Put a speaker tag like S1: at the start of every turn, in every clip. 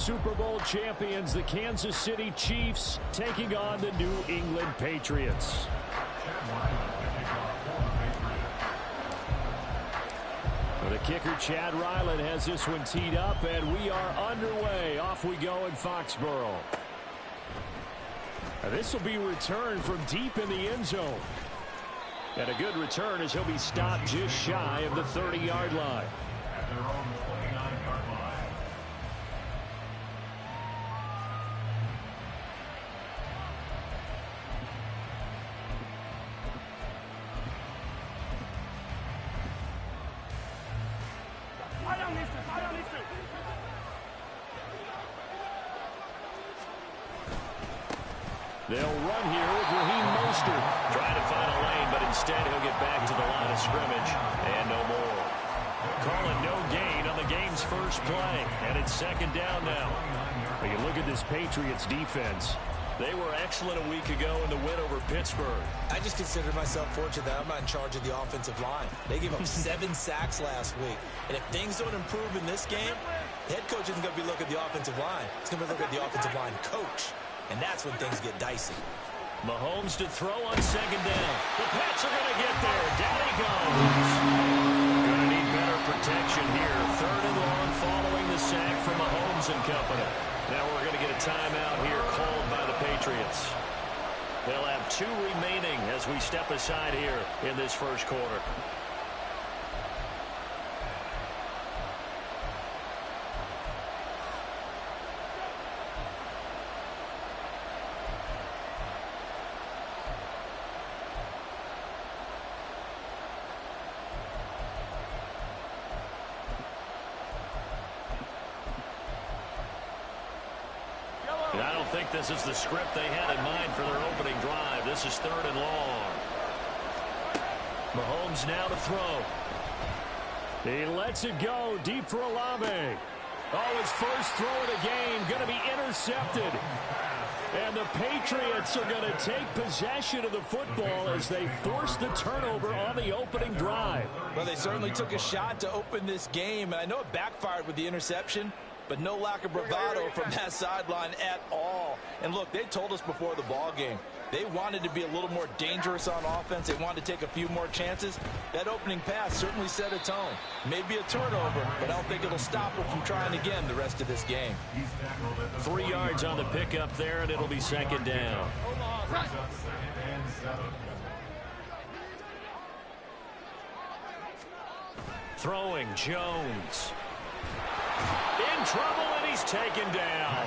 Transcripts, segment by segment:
S1: Super Bowl champions, the Kansas City Chiefs, taking on the New England Patriots. The kicker, Chad Ryland, has this one teed up, and we are underway. Off we go in Foxborough. This will be returned from deep in the end zone. And a good return as he'll be stopped just shy of the 30-yard line. They'll run here with Raheem Mostert. Trying to find a lane, but instead he'll get back to the line of scrimmage. And no more. Calling no gain on the game's first play. And it's second down now. When you look at this Patriots defense, they were excellent a week ago in the win over Pittsburgh.
S2: I just consider myself fortunate that I'm not in charge of the offensive line. They gave up 7 sacks last week. And if things don't improve in this game, the head coach isn't going to be looking at the offensive line. He's going to be looking at the offensive line coach. And that's when things get dicey.
S1: Mahomes to throw on second down. The Pats are going to get there. Down he goes. Going to need better protection here. Third and long following the sack from Mahomes and company. Now we're going to get a timeout here called by the Patriots. They'll have 2 remaining as we step aside here in this first quarter. I don't think this is the script they had in mind for their opening drive. This is third and long. Mahomes now to throw. He lets it go deep for Olave. Oh, his first throw of the game going to be intercepted. And the Patriots are going to take possession of the football as they force the turnover on the opening drive.
S2: Well, they certainly took a shot to open this game. And I know it backfired with the interception, but no lack of bravado from that sideline at all. And look, they told us before the ball game, they wanted to be a little more dangerous on offense. They wanted to take a few more chances. That opening pass certainly set a tone. Maybe a turnover, but I don't think it'll stop them from trying again the rest of this game.
S1: 3 yards on the pickup there, and it'll be second down. Throwing Jones. In trouble, and he's taken down.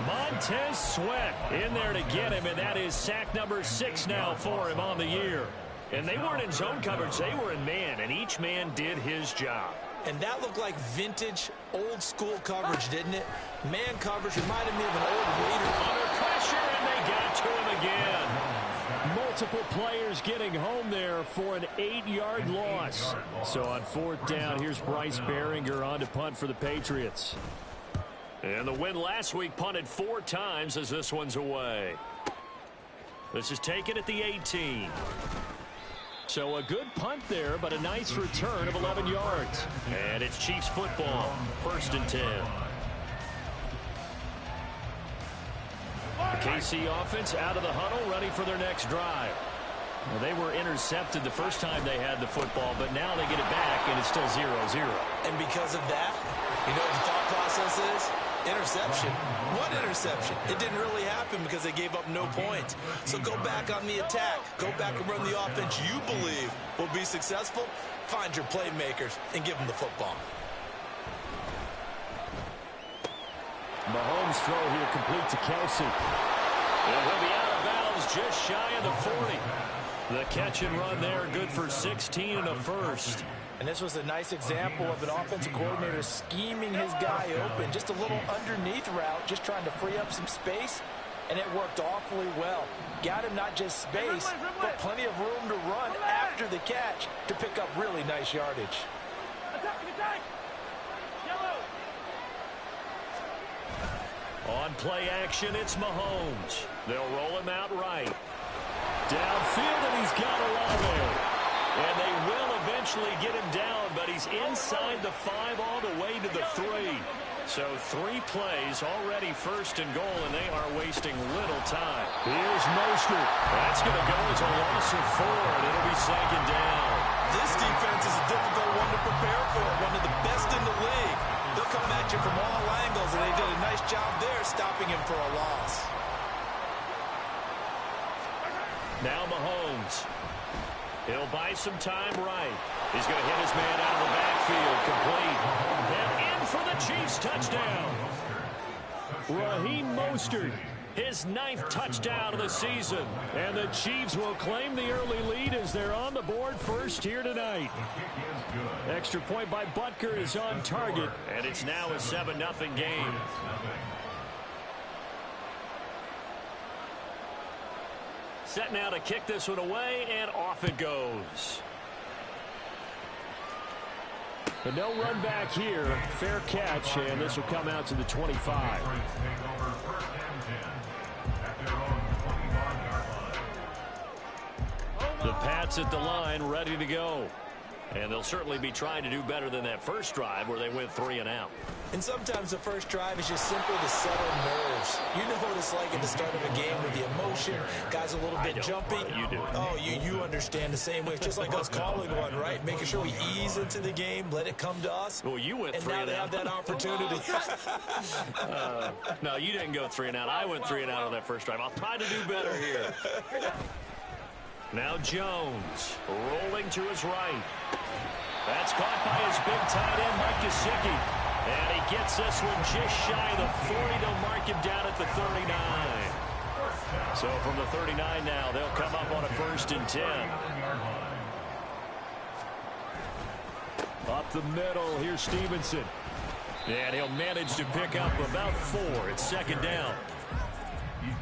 S1: Montez Sweat in there to get him, and that is sack number 6 now for him on the year. And they weren't in zone coverage, they were in man, and each man did his job.
S2: And that looked like vintage, old-school coverage, didn't it? Man coverage reminded me of an old Raider.
S1: Under pressure, and they got to him again. Multiple players getting home there for an 8-yard loss. So on 4th down, here's Bryce Behringer on to punt for the Patriots. And the win last week punted 4 times as this one's away. This is taken at the 18. So a good punt there, but a nice return of 11 yards. And it's Chiefs football, 1st and 10. The KC offense out of the huddle, ready for their next drive. Well, they were intercepted the first time they had the football, but now they get it back, and it's still 0-0.
S2: And because of that, you know what the thought process is? Interception. What interception? It didn't really happen because they gave up no points. So go back on the attack. Go back and run the offense you believe will be successful. Find your playmakers and give them the football.
S1: Mahomes' throw here complete to Kelsey. And he'll be out of bounds just shy of the 40. The catch and run there, good for 16 and a first.
S2: And this was a nice example of an offensive coordinator scheming his guy open. Just a little underneath route, just trying to free up some space, and it worked awfully well. Got him not just space, but plenty of room to run after the catch to pick up really nice yardage.
S1: On play action, it's Mahomes. They'll roll him out right. Downfield, and he's got Olave. And they will eventually get him down, but he's inside the 5 all the way to the 3. So 3 plays already first and goal, and they are wasting little time. Here's Mostert. That's going to go as a loss of 4, and it'll be 2nd down.
S2: This defense is a difficult one to prepare for, one of the best in the league. They'll come at you from all angles, and they did a nice job there stopping him for a loss.
S1: Now Mahomes. He'll buy some time right. He's going to hit his man out of the backfield, complete. And in for the Chiefs touchdown. Raheem Mostert, his 9th touchdown of the season. And the Chiefs will claim the early lead as they're on the board first here tonight. Extra point by Butker is on target, and it's now a 7-0 game. Set now to kick this one away, and off it goes. But no run back here. Fair catch, and this will come out to the 25. The Pats at the line, ready to go. And they'll certainly be trying to do better than that first drive where they went 3 and out.
S2: And sometimes the first drive is just simply to settle nerves. You know what it's like at the start of a game with the emotion. Guys a little bit jumpy.
S1: You do.
S2: Oh, you understand the same way. It's just like us calling one, right? Making sure we ease into the game, let it come to us.
S1: Well, you went 3 and out.
S2: And now they have that opportunity.
S1: No, you didn't go 3 and out. I went 3 and out on that first drive. I'll try to do better here. Now Jones rolling to his right. That's caught by his big tight end, Mike Gesicki. And he gets this one just shy of the 40. They'll mark him down at the 39. So from the 39 now, they'll come up on a 1st and 10. Up the middle, here's Stevenson. And he'll manage to pick up about 4. It's 2nd down.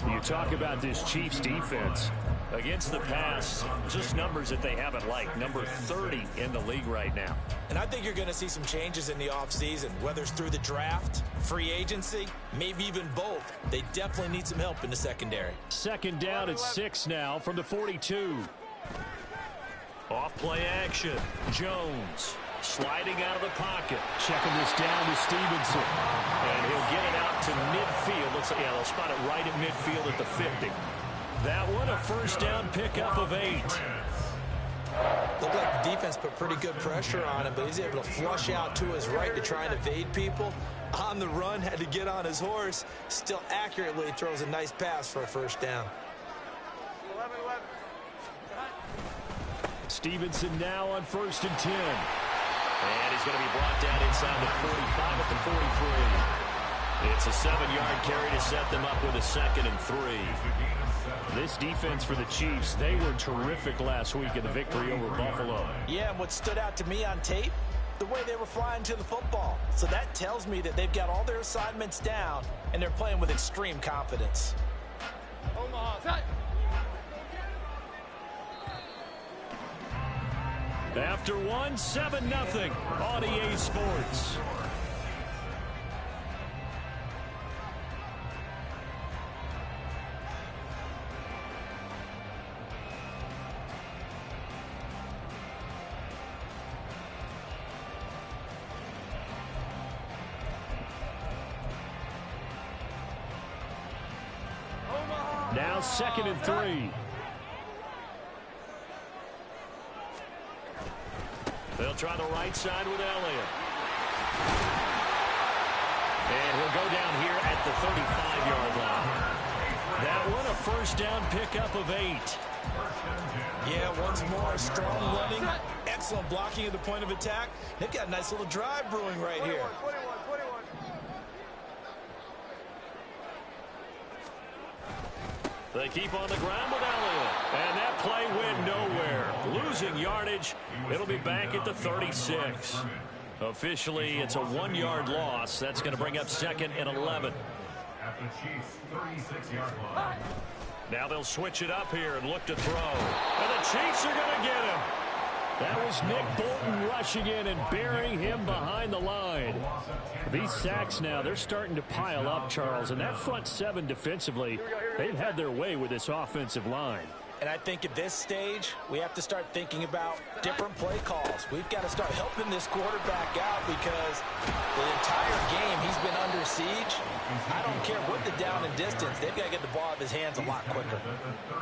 S1: You talk about this Chiefs defense. Against the pass, just numbers that they haven't liked. Number 30 in the league right now.
S2: And I think you're going to see some changes in the offseason, whether it's through the draft, free agency, maybe even both. They definitely need some help in the secondary.
S1: 2nd down at 6 now from the 42. Off play action. Jones sliding out of the pocket. Checking this down to Stevenson. And he'll get it out to midfield. They'll spot it right at midfield at the 50. That one, a 1st down pickup of 8.
S2: Looked like the defense put pretty good pressure on him, but he's able to flush out to his right to try and evade people. On the run, had to get on his horse. Still accurately throws a nice pass for a 1st down.
S1: Stevenson now on 1st and 10. And he's going to be brought down inside the 45 at the 43. It's a 7-yard carry to set them up with a 2nd and 3. This defense for the Chiefs, they were terrific last week in the victory over Buffalo.
S2: Yeah, and what stood out to me on tape, the way they were flying to the football. So that tells me that they've got all their assignments down, and they're playing with extreme confidence.
S1: After 1, 7-0 on EA Sports. Now 2nd and 3. They'll try the right side with Elliott. And he'll go down here at the 35-yard line. That one, a 1st down pickup of 8.
S2: Yeah, once more, strong running, excellent blocking at the point of attack. They've got a nice little drive brewing right here.
S1: They keep on the ground with Elliott. And that play went nowhere. Losing yardage. It'll be back at the 36. Officially, it's a 1-yard loss. That's going to bring up 2nd and 11.
S3: At the Chiefs' 36-yard line.
S1: Now they'll switch it up here and look to throw. And the Chiefs are going to get him. That was Nick Bolton rushing in and burying him behind the line. These sacks now, they're starting to pile up, Charles. And that front 7 defensively, they've had their way with this offensive line.
S2: And I think at this stage, we have to start thinking about different play calls. We've got to start helping this quarterback out because the entire game he's been under siege. I don't care what the down and distance. They've got to get the ball out of his hands a lot quicker.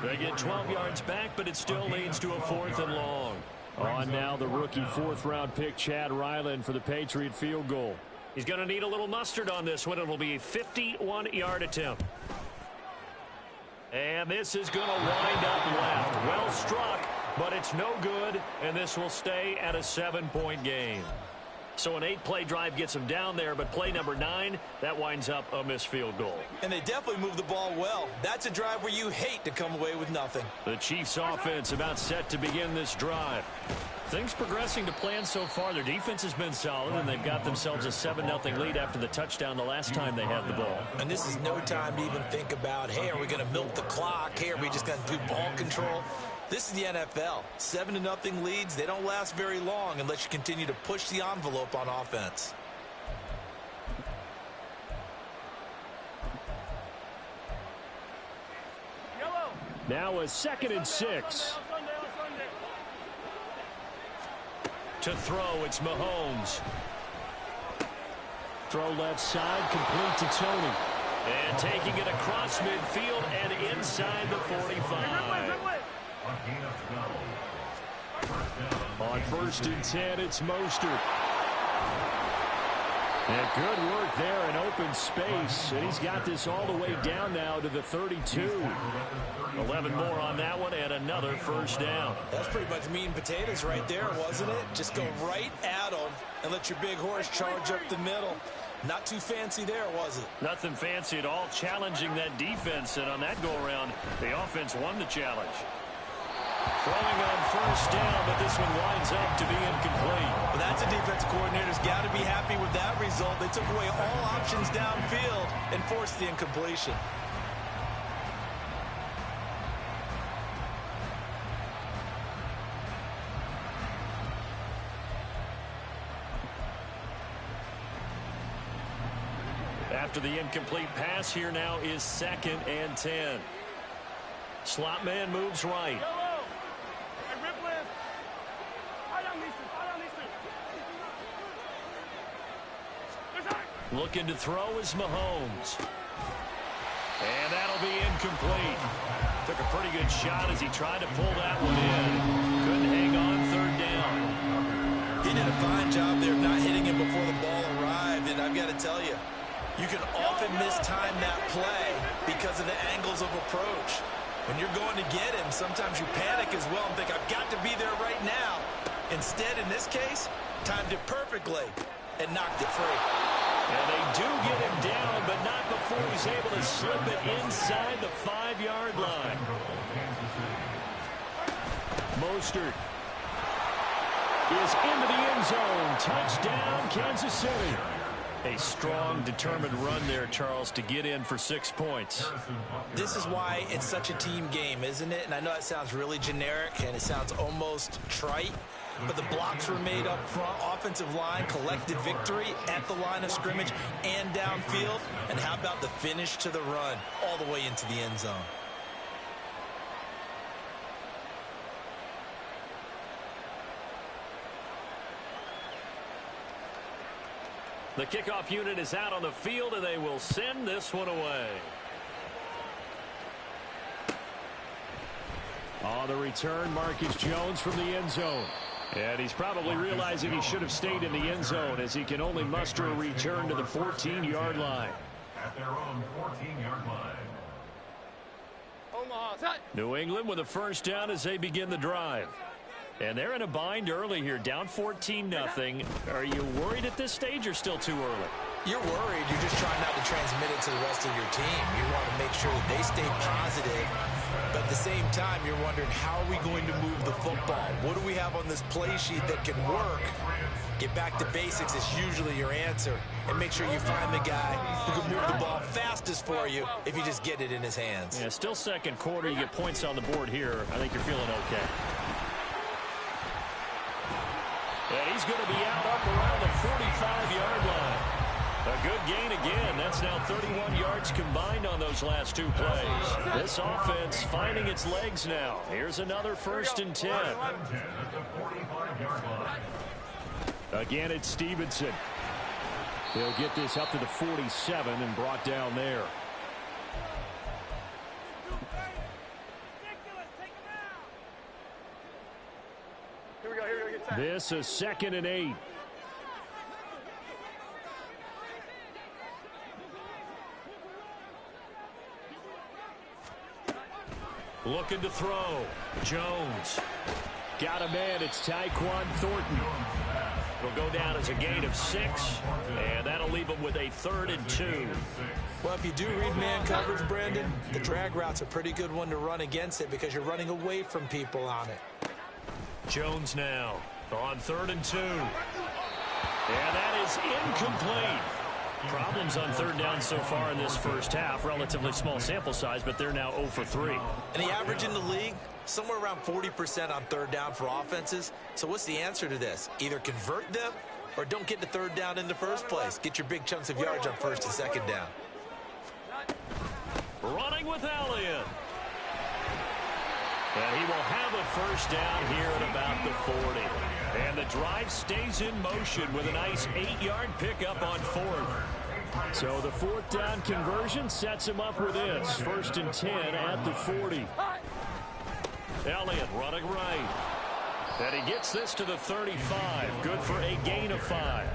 S1: They get 12 yards back, but it still leads to a 4th and long. On now the rookie 4th-round pick, Chad Ryland, for the Patriot field goal. He's going to need a little mustard on this one. It'll be a 51-yard attempt. And this is going to wind up left. Well struck, but it's no good, and this will stay at a 7-point game. So an 8-play drive gets him down there, but play number 9, that winds up a missed field goal.
S2: And they definitely move the ball well. That's a drive where you hate to come away with nothing.
S1: The Chiefs offense about set to begin this drive. Things progressing to plan so far. Their defense has been solid, and they've got themselves a 7-0 lead after the touchdown the last time they had the ball.
S2: And this is no time to even think about, hey, are we going to milk the clock? Hey, are we just going to do ball control? This is the NFL. 7-0 leads, they don't last very long unless you continue to push the envelope on offense.
S1: Now a 2nd and 6. To throw, it's Mahomes. Throw left side, complete to Tony. And taking it across midfield and inside the 45. On 1st and 10, it's Mostert. And good work there in open space. And he's got this all the way down now to the 32. 11 more on that one and another 1st down.
S2: That's pretty much meat and potatoes right there, wasn't it? Just go right at them and let your big horse charge up the middle. Not too fancy there, was it?
S1: Nothing fancy at all, challenging that defense. And on that go-around, the offense won the challenge. Throwing on 1st down, but this one winds up to be incomplete.
S2: Well, that's a defensive coordinator's got to be happy with that result. They took away all options downfield and forced the incompletion.
S1: After the incomplete pass, here now is 2nd and 10. Slot man moves right. Looking to throw is Mahomes. And that'll be incomplete. Took a pretty good shot as he tried to pull that one in. Couldn't hang on 3rd down.
S2: He did a fine job there of not hitting him before the ball arrived. And I've got to tell you, you can often mistime that play because of the angles of approach. When you're going to get him, sometimes you panic as well and think, I've got to be there right now. Instead, in this case, timed it perfectly and knocked it free.
S1: And they do get him down, but not before he's able to slip it inside the 5-yard line. Mostert is into the end zone. Touchdown, Kansas City. A strong, determined run there, Charles, to get in for 6 points.
S2: This is why it's such a team game, isn't it? And I know it sounds really generic and it sounds almost trite, but the blocks were made up front, offensive line, collective victory at the line of scrimmage and downfield. And how about the finish to the run all the way into the end zone?
S1: The kickoff unit is out on the field, and they will send this one away. On the return, Marcus Jones from the end zone. And he's probably realizing he should have stayed in the end zone as he can only muster a return to the 14-yard line.
S3: At their own 14-yard line.
S1: New England with a 1st down as they begin the drive. And they're in a bind early here, down 14-0. Are you worried at this stage or still too early?
S2: You're worried. You're just trying not to transmit it to the rest of your team. You want to make sure that they stay positive. But at the same time, you're wondering, how are we going to move the football? What do we have on this play sheet that can work? Get back to basics is usually your answer. And make sure you find the guy who can move the ball fastest for you if you just get it in his hands.
S1: Yeah, still 2nd quarter. You get points on the board here. I think you're feeling okay. And he's going to be out up around the 45-yard line. A good gain again. That's now 31 yards combined on those last two plays. This offense finding its legs now. Here's another 1st and 10. Again, it's Stevenson. He'll get this up to the 47 and brought down there. This is 2nd and 8. Looking to throw. Jones. Got a man. It's Tyquan Thornton. It'll go down as a gain of 6, and that'll leave him with a 3rd and 2.
S2: Well, if you do read man coverage, Brandon, the drag route's a pretty good one to run against it because you're running away from people on it.
S1: Jones now on 3rd and 2. And that is incomplete. Problems on 3rd down so far in this first half. Relatively small sample size, but they're now 0 for 3.
S2: And the average in the league, somewhere around 40% on 3rd down for offenses. So what's the answer to this? Either convert them or don't get the 3rd down in the first place. Get your big chunks of yards on 1st and 2nd down.
S1: Running with Elliott. And he will have a 1st down here at about the 40. And the drive stays in motion with a nice 8-yard pickup on 4th. So the 4th down conversion sets him up with this. 1st and 10 at the 40. Elliott running right. And he gets this to the 35. Good for a gain of 5.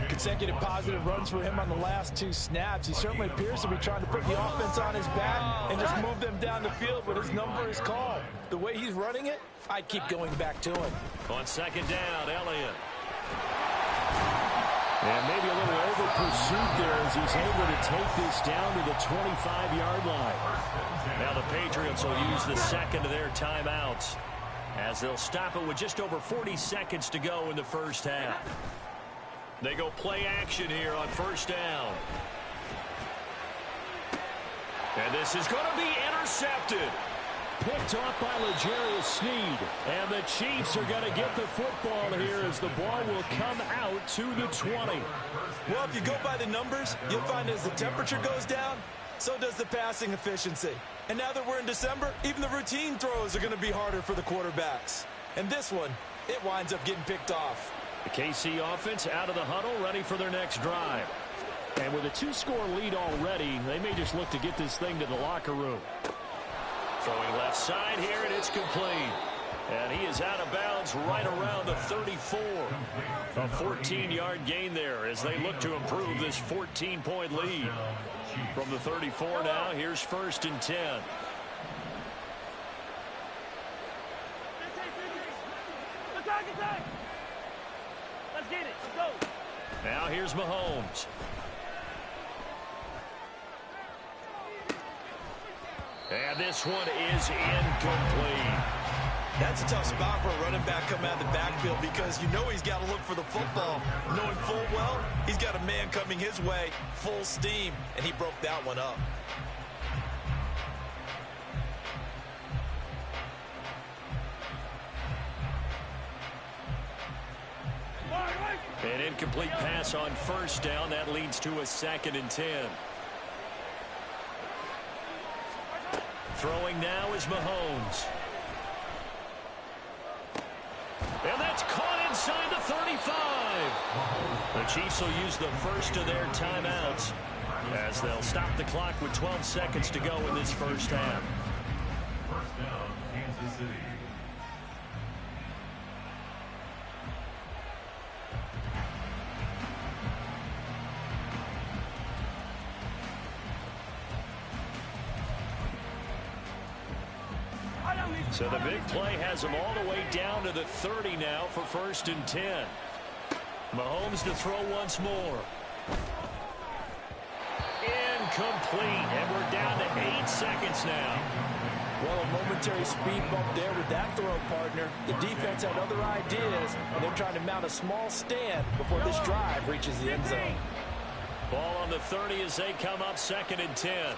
S4: Consecutive positive runs for him on the last 2 snaps. He certainly appears to be trying to put the offense on his back and just move them down the field, but his number is called. The way he's running it, I'd keep going back to him.
S1: On 2nd down, Elliott. And maybe a little over pursuit there as he's able to take this down to the 25-yard line. Now the Patriots will use the 2nd of their timeouts as they'll stop it with just over 40 seconds to go in the first half. They go play action here on 1st down. And this is going to be intercepted. Picked off by L'Jarius Sneed. And the Chiefs are going to get the football here as the ball will come out to the 20.
S2: Well, if you go by the numbers, you'll find as the temperature goes down, so does the passing efficiency. And now that we're in December, even the routine throws are going to be harder for the quarterbacks. And this one, it winds up getting picked off.
S1: The KC offense out of the huddle, ready for their next drive. And with a 2-score lead already, they may just look to get this thing to the locker room. Throwing left side here, and it's complete. And he is out of bounds right around the 34. A 14-yard gain there as they look to improve this 14-point lead. From the 34 now, here's 1st and 10.
S5: Let's get it. Let's go.
S1: Now here's Mahomes. And this one is incomplete.
S2: That's a tough spot for a running back coming out of the backfield because you know he's got to look for the football, knowing full well he's got a man coming his way, full steam, and he broke that one up.
S1: An incomplete pass on 1st down. That leads to a 2nd and 10. Throwing now is Mahomes. And that's caught inside the 35. The Chiefs will use the 1st of their timeouts as they'll stop the clock with 12 seconds to go in this first half.
S3: 1st down, Kansas City.
S1: So the big play has them all the way down to the 30 now for 1st and 10. Mahomes to throw once more. Incomplete, and we're down to 8 seconds now.
S4: Well, a momentary speed bump there with that throw, partner. The defense had other ideas, and they're trying to mount a small stand before this drive reaches the end zone.
S1: Ball on the 30 as they come up 2nd and 10.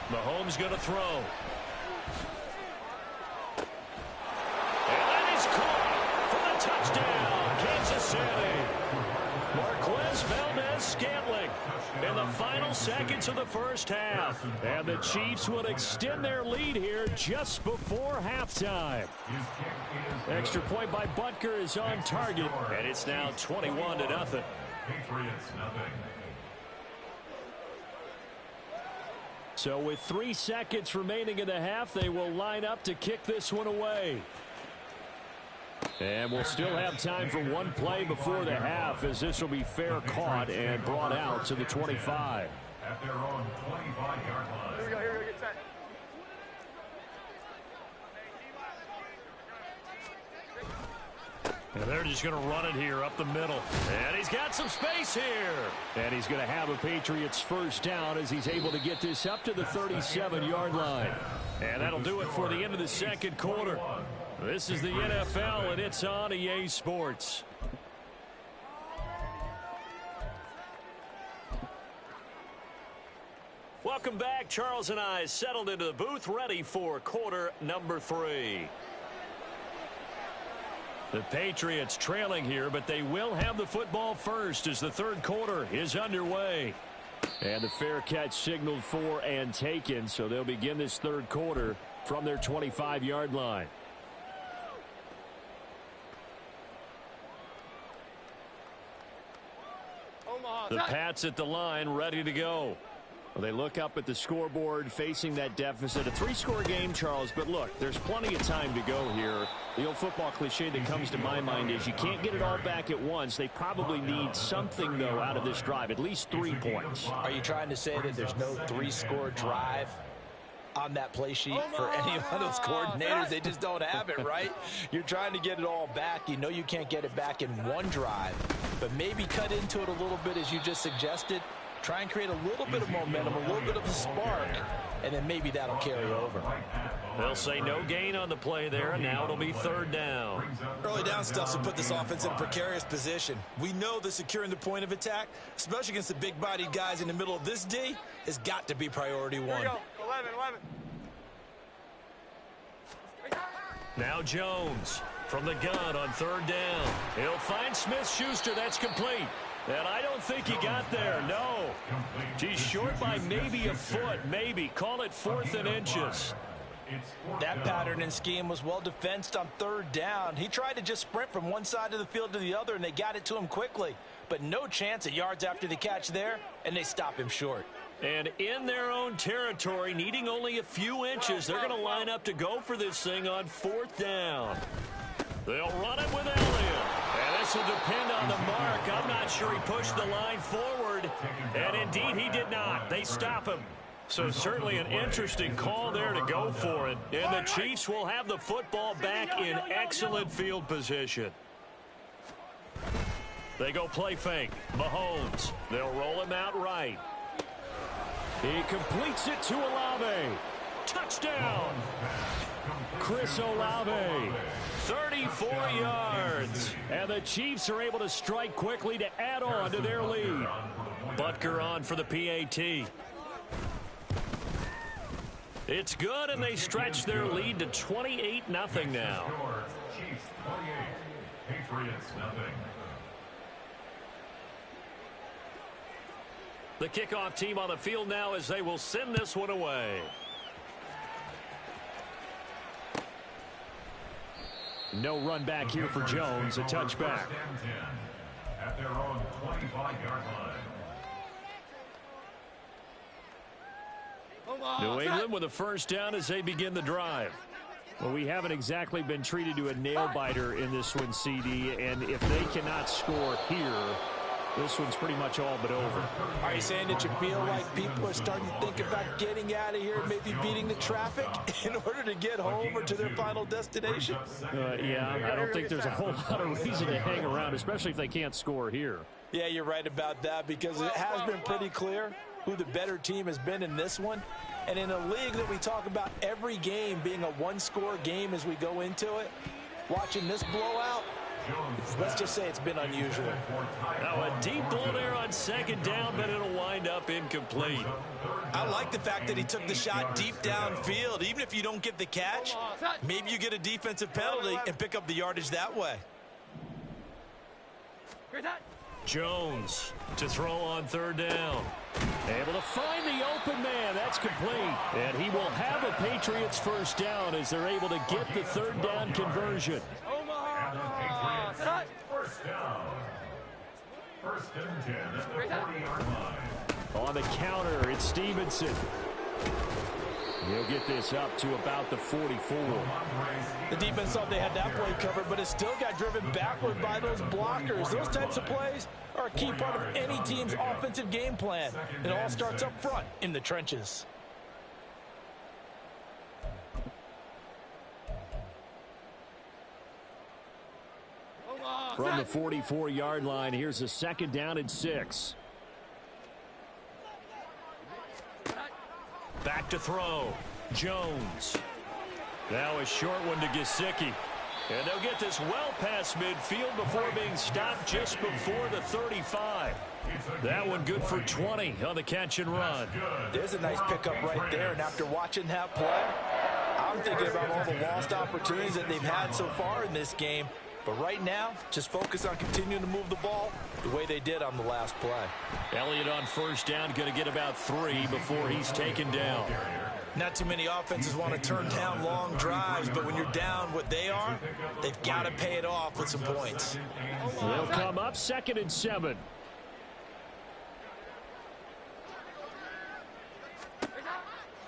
S1: Mahomes going to throw. Touchdown, Kansas City. Marquez Valdez-Scantling in the final seconds of the first half. And the Chiefs will extend their lead here just before halftime. Extra point by Butker is on target, and it's now 21-0.
S3: Patriots nothing.
S1: So with 3 seconds remaining in the half, they will line up to kick this one away. And we'll still have time for one play before the half, as this will be fair caught and brought out to the 25.
S3: At their own 25-yard line.
S5: Here we go, get set.
S1: And they're just going to run it here up the middle. And he's got some space here. And he's going to have a Patriots first down as he's able to get this up to the 37-yard line. And that'll do it for the end of the second quarter. This is the NFL, and it's on EA Sports. Welcome back. Charles and I settled into the booth, ready for quarter number 3. The Patriots trailing here, but they will have the football first as the third quarter is underway. And the fair catch signaled for and taken, so they'll begin this third quarter from their 25-yard line. The Pats at the line, ready to go. Well, they look up at the scoreboard, facing that deficit. A 3-score game, Charles, but look, there's plenty of time to go here. The old football cliche that comes to my mind is you can't get it all back at once. They probably need something, though, out of this drive, at least 3 points.
S2: Are you trying to say that there's no 3-score drive on that play sheet for any one of those coordinators? They just don't have it, right? You're trying to get it all back. You know you can't get it back in one drive, but maybe cut into it a little bit as you just suggested. Try and create a little bit of momentum, a little bit of a spark, and then maybe that'll carry over.
S1: They'll say no gain on the play there, and now it'll be third down.
S4: Early down stuff to put this offense in a precarious position. We know that securing the point of attack, especially against the big-bodied guys in the middle of this D, has got to be priority one.
S5: Here we go. 11.
S1: Now Jones from the gun on third down. He'll find Smith-Schuster. That's complete. And I don't think he got there, no. He's short by maybe a foot, maybe. Call it 4th and inches.
S2: That pattern and scheme was well defensed on third down. He tried to just sprint from one side of the field to the other, and they got it to him quickly. But no chance at yards after the catch there, and they stop him short.
S1: And in their own territory, needing only a few inches, they're going to line up to go for this thing on 4th down. They'll run it with Elliott. And this will depend on the mark. I'm not sure he pushed the line forward. And indeed, he did not. They stop him. So certainly an interesting call there to go for it. And the Chiefs will have the football back in excellent field position. They go play fake. Mahomes. They'll roll him out right. He completes it to Olave. Touchdown. Chris Olave. 34 yards. And the Chiefs are able to strike quickly to add on to their lead. Butker on for the PAT. It's good, and they stretch their lead to 28-0 now.
S3: Chiefs 28, Patriots nothing.
S1: The kickoff team on the field now as they will send this one away. No run back here for Jones. A touchback.
S3: At their own 25-yard line.
S1: New England with a first down as they begin the drive. Well, we haven't exactly been treated to a nail-biter in this one, CD, and if they cannot score here, this one's pretty much all but over.
S2: Are you saying that you feel like people are starting to think about getting out of here, maybe beating the traffic in order to get home or to their final destination?
S1: Yeah, I don't think there's a whole lot of reason to hang around, especially if they can't score here.
S2: Yeah, you're right about that, because it has been pretty clear who the better team has been in this one. And in a league that we talk about every game being a one-score game as we go into it, watching this blowout, let's just say it's been unusual.
S1: Now a deep ball there on second down, but it'll wind up incomplete.
S4: I like the fact that he took the shot deep downfield. Even if you don't get the catch, maybe you get a defensive penalty and pick up the yardage that way.
S1: Jones to throw on third down. Able to find the open man. That's complete. And he will have a Patriots first down as they're able to get the third down conversion.
S3: First down. First and 10 at the 40-yard line.
S1: On the counter, it's Stevenson. He'll get this up to about the 44.
S4: The defense thought they had that play covered, but it still got driven backward by those blockers. Those types of plays are a key part of any team's offensive game plan. It all starts up front in the trenches.
S1: From the 44-yard line, here's a second down and 6. Back to throw. Jones. Now a short one to Gesicki. And they'll get this well past midfield before being stopped just before the 35. That one good for 20 on the catch and run.
S4: There's a nice pickup right there, and after watching that play, I'm thinking about all the lost opportunities that they've had so far in this game. But right now, just focus on continuing to move the ball the way they did on the last play.
S1: Elliott on first down, going to get about 3 before he's taken down.
S4: Not too many offenses want to turn down long drives, but when you're down what they are, they've got to pay it off with some points.
S1: They'll come up 2nd and 7.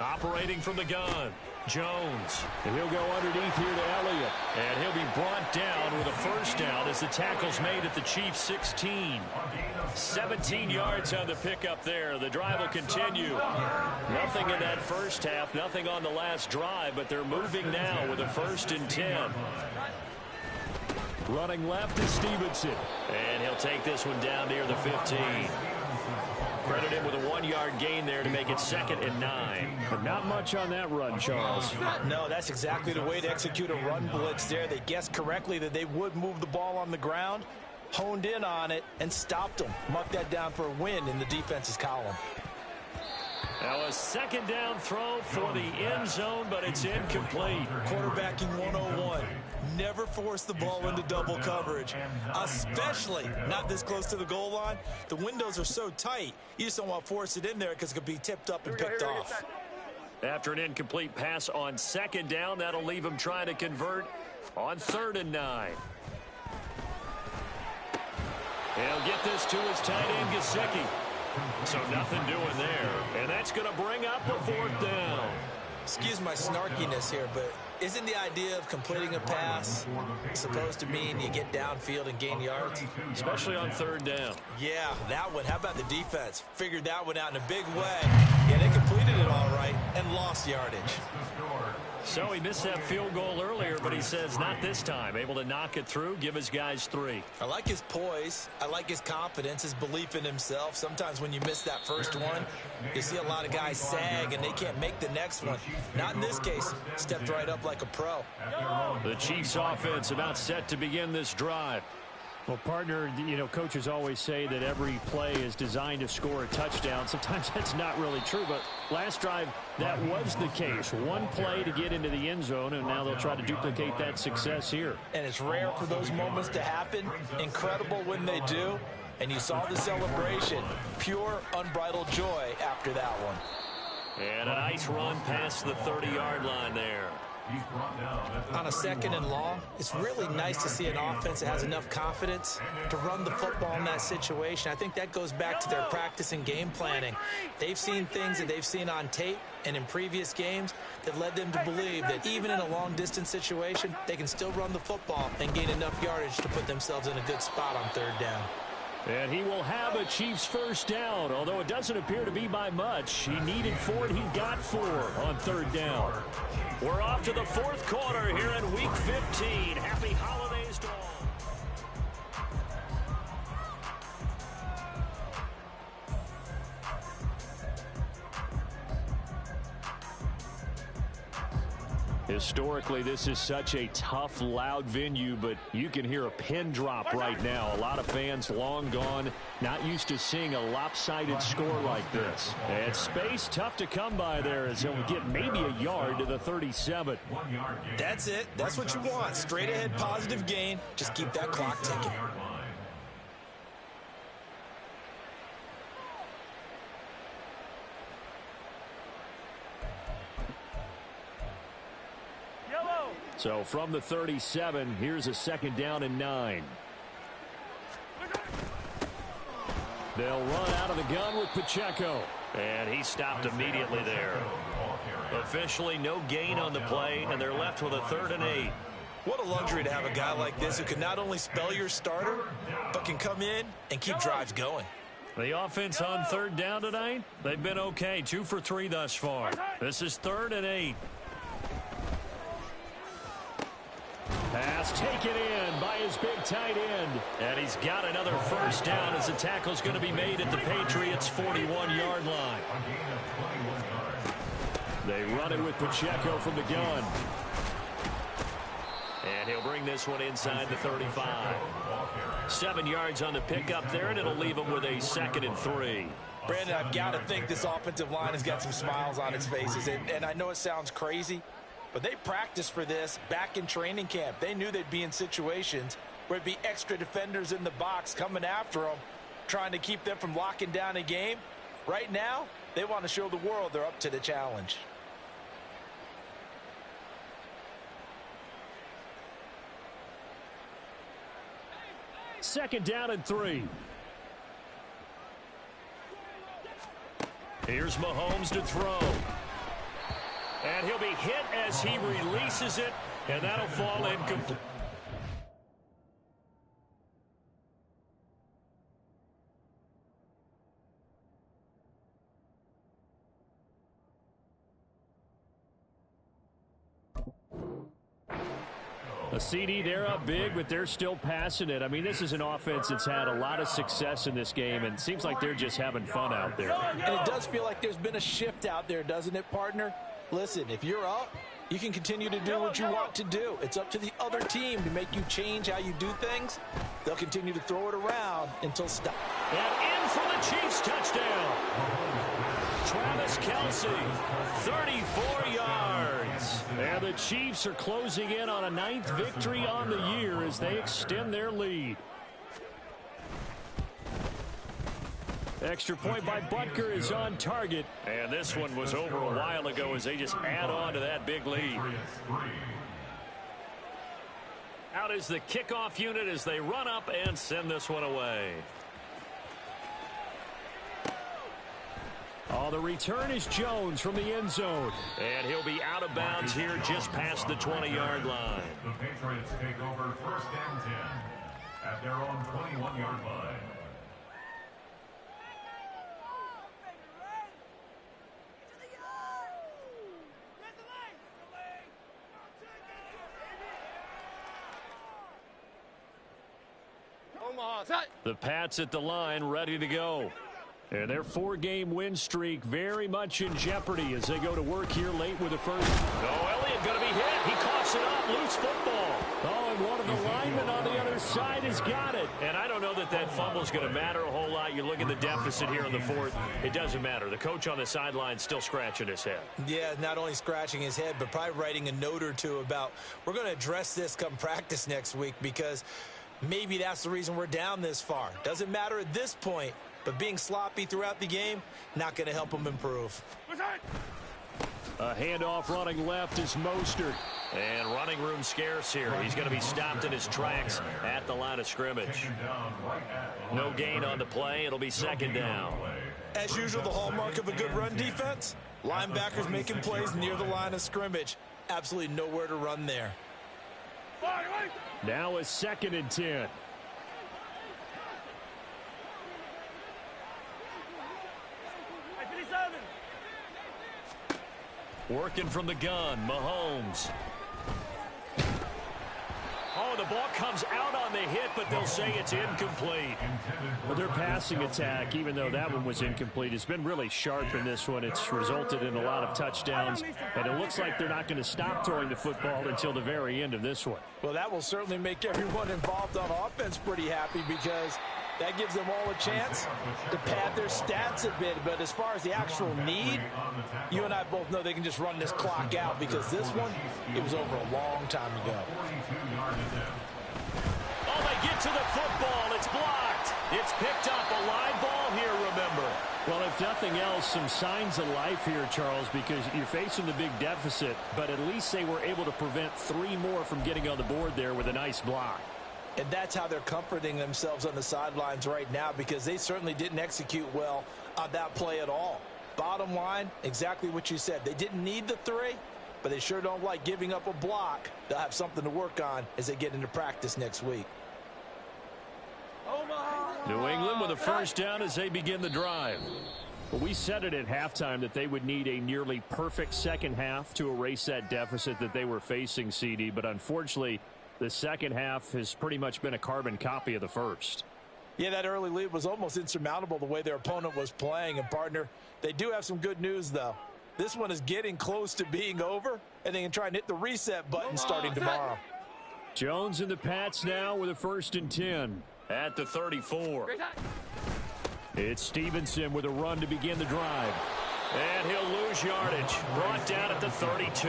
S1: Operating from the gun. Jones. And he'll go underneath here to Elliott. And he'll be brought down with a first down as the tackle's made at the Chiefs' 16. 17 yards on the pickup there. The drive will continue. Nothing in that first half, nothing on the last drive, but they're moving now with a 1st and 10. Running left is Stevenson. And he'll take this one down near the 15. Credit him with a 1-yard gain there to make it 2nd and 9. But not much on that run, Charles.
S4: No, that's exactly the way to execute a run blitz there. They guessed correctly that they would move the ball on the ground, honed in on it, and stopped them. Mark that down for a win in the defense's column.
S1: Now a 2nd down throw for the end zone, but it's incomplete.
S4: Quarterbacking 101. Never force the ball into double coverage, especially not this close to the goal line. The windows are so tight, you just don't want to force it in there because it could be tipped up and picked off.
S1: After an incomplete pass on 2nd down, that'll leave him trying to convert on 3rd and 9. He'll get this to his tight end, Gesicki. So nothing doing there. And that's going to bring up a 4th down.
S4: Excuse my snarkiness here, but isn't the idea of completing a pass supposed to mean you get downfield and gain yards?
S1: Especially on 3rd down.
S4: Yeah, that one. How about the defense? Figured that one out in a big way. Yeah, they completed it all right and lost yardage.
S1: So he missed that field goal earlier, but he says not this time. Able to knock it through, give his guys 3.
S4: I like his poise. I like his confidence, his belief in himself. Sometimes when you miss that first one, you see a lot of guys sag and they can't make the next one. Not in this case. Stepped right up like a pro.
S1: The Chiefs offense about set to begin this drive. Well, partner, you know, coaches always say that every play is designed to score a touchdown. Sometimes that's not really true, but last drive, that was the case. One play to get into the end zone, and now they'll try to duplicate that success here.
S4: And it's rare for those moments to happen. Incredible when they do. And you saw the celebration. Pure, unbridled joy after that one.
S1: And a nice run past the 30-yard line there.
S4: On a 2nd and long, it's really nice to see an offense that has enough confidence to run the football in that situation. I think that goes back to their practice and game planning. They've seen things that they've seen on tape and in previous games that led them to believe that even in a long-distance situation, they can still run the football and gain enough yardage to put themselves in a good spot on 3rd down.
S1: And he will have a Chiefs first down, although it doesn't appear to be by much. He needed 4 and he got 4 on 3rd down. We're off to the 4th quarter here in Week 15. Happy holidays to all. Historically, this is such a tough, loud venue, but you can hear a pin drop right now. A lot of fans long gone, not used to seeing a lopsided score like this. And space tough to come by there as he'll get maybe a yard to the 37.
S4: That's it. That's what you want. Straight ahead positive gain. Just keep that clock ticking.
S1: So from the 37, here's a 2nd down and 9. They'll run out of the gun with Pacheco.
S6: And he stopped immediately there. Officially no gain on the play, and they're left with a 3rd and 8.
S2: What a luxury to have a guy like this who can not only spell your starter, but can come in and keep drives going.
S1: The offense on 3rd down tonight, they've been okay. 2 for 3 thus far. This is 3rd and 8. Pass taken in by his big tight end. And he's got another 1st down as the tackle's going to be made at the Patriots' 41-yard line. They run it with Pacheco from the gun.
S6: And he'll bring this one inside the 35. 7 yards on the pickup there, and it'll leave him with a 2nd and 3.
S2: Brandon, I've got to think this offensive line has got some smiles on its faces. And I know it sounds crazy, but they practiced for this back in training camp. They knew they'd be in situations where it'd be extra defenders in the box coming after them, trying to keep them from locking down a game. Right now, they want to show the world they're up to the challenge.
S1: Second down and 3. Here's Mahomes to throw. And he'll be hit as he releases it, and that'll fall incomplete. A CD, they're up big, but they're still passing it. I mean, this is an offense that's had a lot of success in this game, and it seems like they're just having fun out there.
S2: And it does feel like there's been a shift out there, doesn't it, partner? Listen, if you're up, you can continue to do what you want to do. It's up to the other team to make you change how you do things. They'll continue to throw it around until stop.
S1: And in for the Chiefs touchdown. Travis Kelce, 34 yards. And the Chiefs are closing in on a 9th victory on the year as they extend their lead. Extra point by Butker is on target.
S6: And this one was over a while ago as they just add on to that big lead. Out is the kickoff unit as they run up and send this one away.
S1: Oh, the return is Jones from the end zone.
S6: And he'll be out of bounds here just past the 20-yard line.
S3: The Patriots take over 1st and 10 at their own 21-yard line.
S1: The Pats at the line, ready to go. And their 4-game win streak very much in jeopardy as they go to work here late with the first.
S6: Oh, Elliott going to be hit. He coughs it up. Loose football.
S1: Oh, and one of the linemen on the other side has got it.
S6: And I don't know that that fumble is going to matter a whole lot. You look at the deficit here in the 4th. It doesn't matter. The coach on the sideline still scratching his head.
S2: Yeah, not only scratching his head, but probably writing a note or two about we're going to address this come practice next week because maybe that's the reason we're down this far. Doesn't matter at this point. But being sloppy throughout the game, not going to help them improve.
S1: A handoff running left is Mostert.
S6: And running room scarce here. He's going to be stopped in his tracks at the line of scrimmage. No gain on the play. It'll be 2nd down.
S2: As usual, the hallmark of a good run defense, linebackers making plays near the line of scrimmage. Absolutely nowhere to run there.
S1: Now a 2nd and 10. Working from the gun, Mahomes. Oh, the ball comes out on the hit, but they'll say it's incomplete. Well, their passing attack, even though that one was incomplete, has been really sharp in this one. It's resulted in a lot of touchdowns, and it looks like they're not going to stop throwing the football until the very end of this one.
S4: Well, that will certainly make everyone involved on offense pretty happy because that gives them all a chance to pad their stats a bit. But as far as the actual need, you and I both know they can just run this clock out because this one, it was over a long time ago.
S1: Oh, they get to the football. It's blocked. It's picked up. A live ball here, remember. Well, if If nothing else, some signs of life here, Charles, because you're facing the big deficit, but at least they were able to prevent 3 more from getting on the board there with a nice block.
S2: And that's how they're comforting themselves on the sidelines right now, because they certainly didn't execute well on that play at all. Bottom line, exactly what you said. They didn't need the 3, but they sure don't like giving up a block. They'll have something to work on as they get into practice next week.
S1: New England with a first down as they begin the drive. Well, we said it at halftime that they would need a nearly perfect second half to erase that deficit that they were facing, CD, but unfortunately, the second half has pretty much been a carbon copy of the first.
S2: Yeah, that early lead was almost insurmountable the way their opponent was playing. And, partner, they do have some good news, though. This one is getting close to being over, and they can try and hit the reset button starting tomorrow.
S1: Jones and the Pats now with a 1st and 10.
S6: At the 34.
S1: It's Stevenson with a run to begin the drive.
S6: And he'll lose yardage. Brought down at the 32.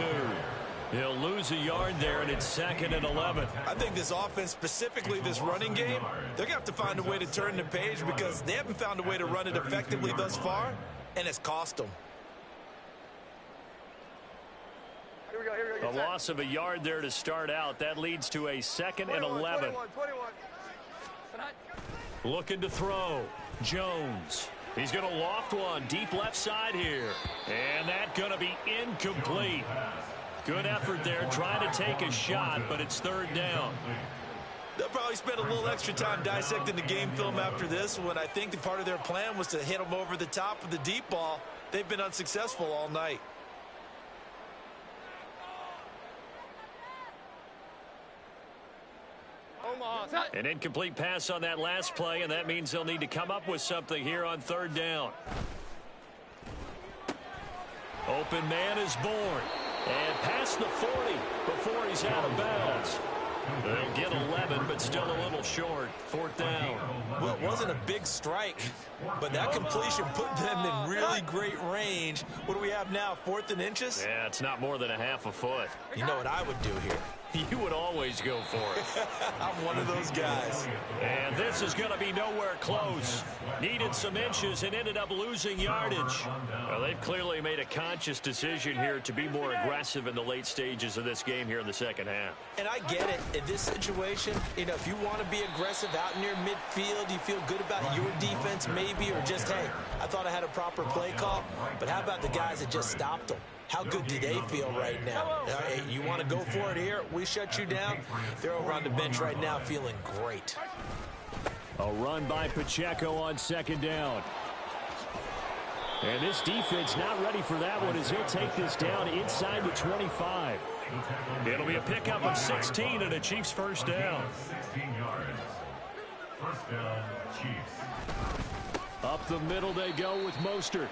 S6: He'll lose a yard there, and it's 2nd and 11.
S2: I think this offense, specifically this running game, they're going to have to find a way to turn the page because they haven't found a way to run it effectively thus far, and it's cost them.
S1: A loss of a yard there to start out. That leads to a 2nd and 11.
S5: 21.
S1: Looking to throw. Jones. He's going to loft one deep left side here. And that's going to be incomplete. Good effort there trying to take a shot, but it's 3rd down.
S2: They'll probably spend a little extra time dissecting the game film after this one. I think the part of their plan was to hit them over the top of the deep ball. They've been unsuccessful all night.
S1: An incomplete pass on that last play, and that means they'll need to come up with something here on 3rd down. Open man is born. And past the 40 before he's out of bounds. They'll get 11, but still a little short. 4th down.
S2: Well, it wasn't a big strike, but that completion put them in really great range. What do we have now, 4th and inches?
S1: Yeah, it's not more than a half a foot.
S2: You know what I would do here?
S1: You would always go for it.
S2: I'm one of those guys.
S1: And this is going to be nowhere close. Needed some inches and ended up losing yardage. Well, they've clearly made a conscious decision here to be more aggressive in the late stages of this game here in the second half.
S2: And I get it. In this situation, you know, if you want to be aggressive out near midfield, you feel good about your defense maybe, or just, hey, I thought I had a proper play call. But how about the guys that just stopped them? How good do they feel right now? Hey, you want to go for it here? We shut you down. They're over on the bench right now feeling great.
S1: A run by Pacheco on 2nd down. And this defense not ready for that one as he'll take this down inside the 25. It'll be a pickup of 16 and a Chiefs first down.
S3: 16 yards. First down, Chiefs.
S1: Up the middle they go with Mostert.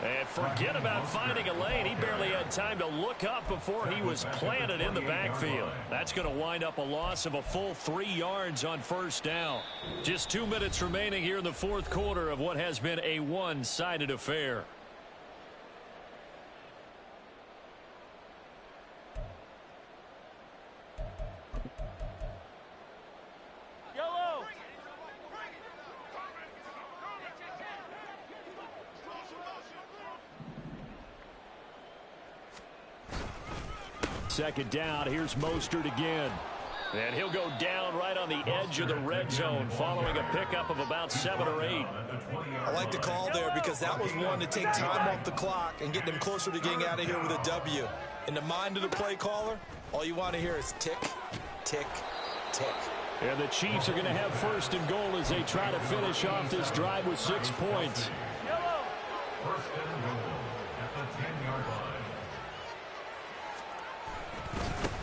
S1: And forget about finding a lane. He barely had time to look up before he was planted in the backfield. That's going to wind up a loss of a full 3 yards on 1st down. Just 2 minutes remaining here in the 4th quarter of what has been a one-sided affair. Second down, here's Mostert again. And he'll go down right on the edge of the red zone following a pickup of about 7 or 8.
S2: I like the call there because that was one to take time off the clock and get them closer to getting out of here with a W. In the mind of the play caller, all you want to hear is tick, tick, tick.
S1: And the Chiefs are going to have 1st and goal as they try to finish off this drive with 6 points.
S3: First and goal at the 10-yard line.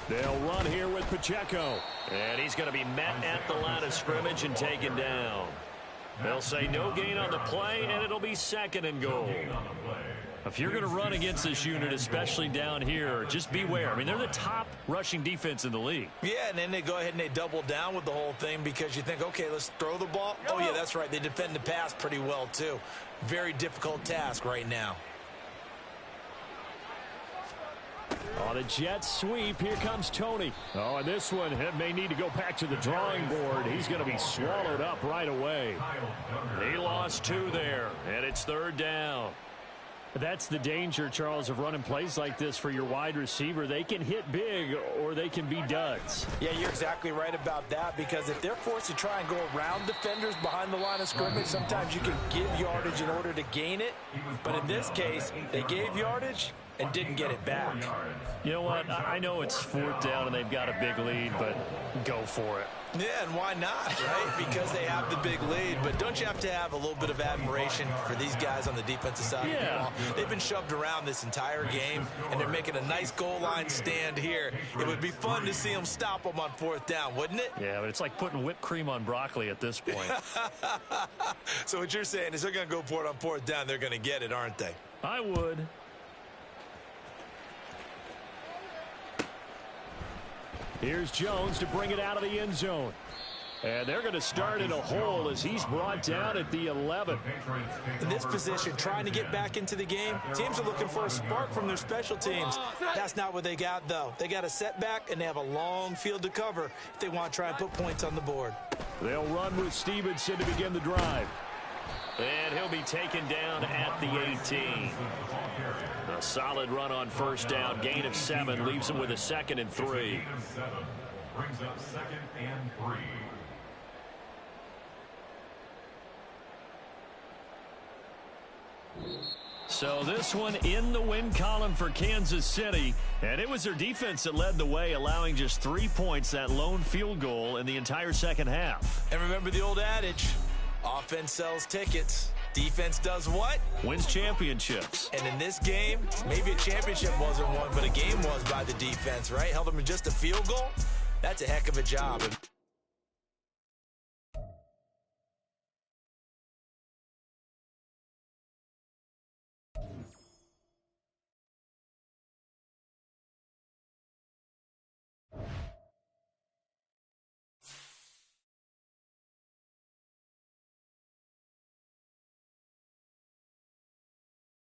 S1: They'll run here with Pacheco. And he's going to be met at the line of scrimmage and taken down. They'll say no gain on the play, and it'll be 2nd and goal. If you're going to run against this unit, especially down here, just beware. I mean, they're the top rushing defense in the league.
S2: Yeah, and then they go ahead and they double down with the whole thing because you think, okay, let's throw the ball. Oh, yeah, that's right. They defend the pass pretty well, too. Very difficult task right now.
S1: On a jet sweep, here comes Tony. Oh, and this one may need to go back to the drawing board. He's going to be swallowed up right away.
S6: He lost 2 there, and it's 3rd down.
S1: That's the danger, Charles, of running plays like this for your wide receiver. They can hit big or they can be duds.
S4: Yeah, you're exactly right about that, because if they're forced to try and go around defenders behind the line of scrimmage, sometimes you can give yardage in order to gain it. But in this case, they gave yardage and didn't get it back.
S1: You know what? I know it's 4th down and they've got a big lead, but go for it.
S2: Yeah, and why not, right? Because they have the big lead. But don't you have to have a little bit of admiration for these guys on the defensive side of the ball? They've been shoved around this entire game, and they're making a nice goal line stand here. It would be fun to see them stop them on 4th down, wouldn't it?
S1: Yeah, but it's like putting whipped cream on broccoli at this point.
S2: So what you're saying is they're going to go for it on 4th down. They're going to get it, aren't they?
S1: I would. Here's Jones to bring it out of the end zone. And they're going to start in a hole as he's brought down at the 11.
S4: In this position, trying to get back into the game, teams are looking for a spark from their special teams. That's not what they got, though. They got a setback, and they have a long field to cover if they want to try and put points on the board.
S1: They'll run with Stevenson to begin the drive.
S6: And he'll be taken down at the 18. A solid run on 1st down. Gain of 7 leaves him with a 2nd and 3.
S3: Brings up 2nd and 3.
S1: So this one in the win column for Kansas City. And it was their defense that led the way, allowing just 3 points, that lone field goal in the entire second half.
S2: And remember the old adage, offense sells tickets. Defense does what?
S1: Wins championships.
S2: And in this game, maybe a championship wasn't won, but a game was by the defense, right? Held them to just a field goal. That's a heck of a job.